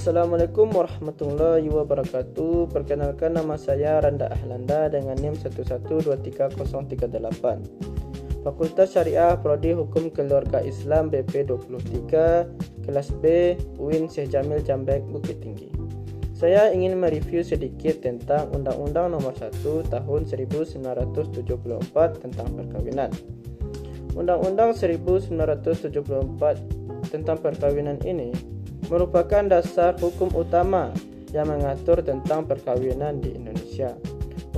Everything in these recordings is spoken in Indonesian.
Assalamualaikum warahmatullahi wabarakatuh. Perkenalkan, nama saya Randa Ahlanda dengan NIM 1123038. Fakultas Syariah Prodi Hukum Keluarga Islam BP 23 Kelas B UIN Syekh Jamil Jambek Bukit Tinggi. Saya ingin mereview sedikit tentang Undang-Undang Nomor 1 Tahun 1974 tentang perkawinan. Undang-Undang 1974 tentang perkawinan ini merupakan dasar hukum utama yang mengatur tentang perkawinan di Indonesia.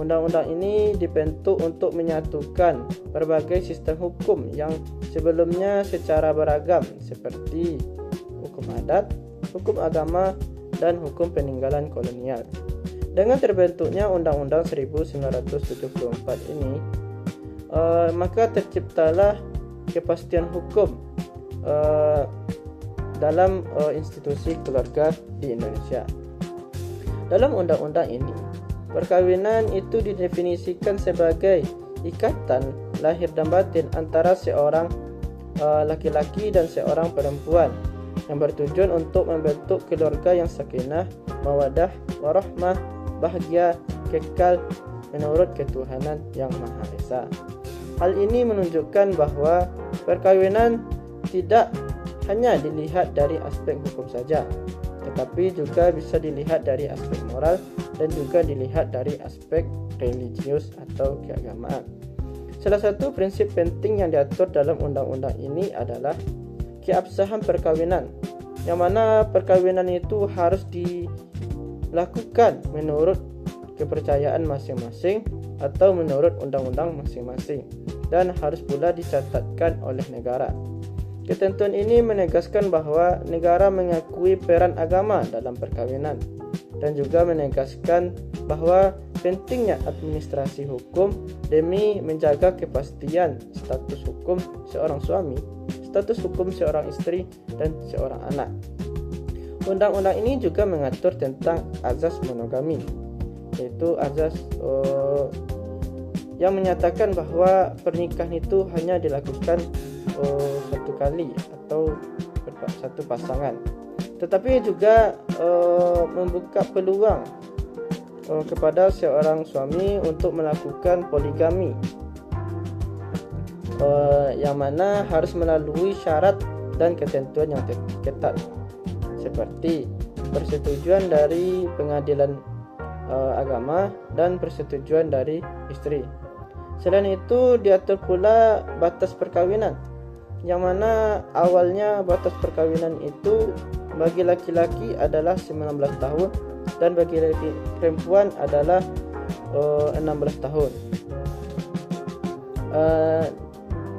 Undang-undang ini dibentuk untuk menyatukan berbagai sistem hukum yang sebelumnya secara beragam seperti hukum adat, hukum agama, dan hukum peninggalan kolonial. Dengan terbentuknya Undang-Undang 1974 ini, maka terciptalah kepastian hukum dalam institusi keluarga di Indonesia. Dalam undang-undang ini, perkawinan itu didefinisikan sebagai ikatan lahir dan batin antara seorang laki-laki dan seorang perempuan yang bertujuan untuk membentuk keluarga yang sakinah, mawaddah, warahmah, bahagia, kekal menurut ketuhanan yang Maha Esa. Hal ini menunjukkan bahwa perkawinan tidak hanya dilihat dari aspek hukum saja, tetapi juga bisa dilihat dari aspek moral dan juga dilihat dari aspek religius atau keagamaan. Salah satu prinsip penting yang diatur dalam undang-undang ini adalah keabsahan perkawinan, yang mana perkawinan itu harus dilakukan menurut kepercayaan masing-masing atau menurut undang-undang masing-masing, dan harus pula dicatatkan oleh negara. Ketentuan ini menegaskan bahwa negara mengakui peran agama dalam perkawinan dan juga menegaskan bahwa pentingnya administrasi hukum demi menjaga kepastian status hukum seorang suami, status hukum seorang istri, dan seorang anak. Undang-undang ini juga mengatur tentang azas monogami, yaitu azas yang menyatakan bahwa pernikahan itu hanya dilakukan satu kali atau satu pasangan, tetapi juga membuka peluang kepada seorang suami untuk melakukan poligami, yang mana harus melalui syarat dan ketentuan yang ketat seperti persetujuan dari pengadilan agama dan persetujuan dari istri. Selain itu, diatur pula batas perkawinan, yang mana awalnya batas perkawinan itu bagi laki-laki adalah 19 tahun dan bagi perempuan adalah 16 tahun.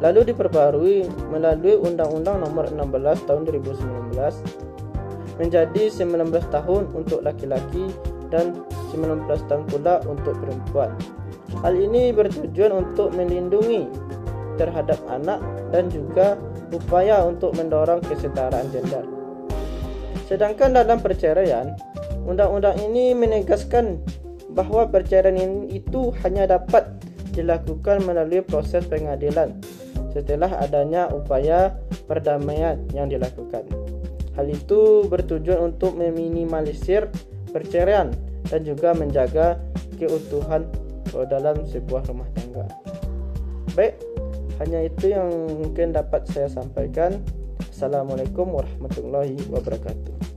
Lalu diperbarui melalui Undang-Undang Nomor 16 Tahun 2019 menjadi 19 tahun untuk laki-laki dan 19 tahun pula untuk perempuan. Hal ini bertujuan untuk melindungi terhadap anak dan juga upaya untuk mendorong kesetaraan gender. Sedangkan dalam perceraian, undang-undang ini menegaskan bahwa perceraian itu hanya dapat dilakukan melalui proses pengadilan setelah adanya upaya perdamaian yang dilakukan. Hal itu bertujuan untuk meminimalisir perceraian dan juga menjaga keutuhan dalam sebuah rumah tangga. Baik, hanya itu yang mungkin dapat saya sampaikan. Assalamualaikum warahmatullahi wabarakatuh.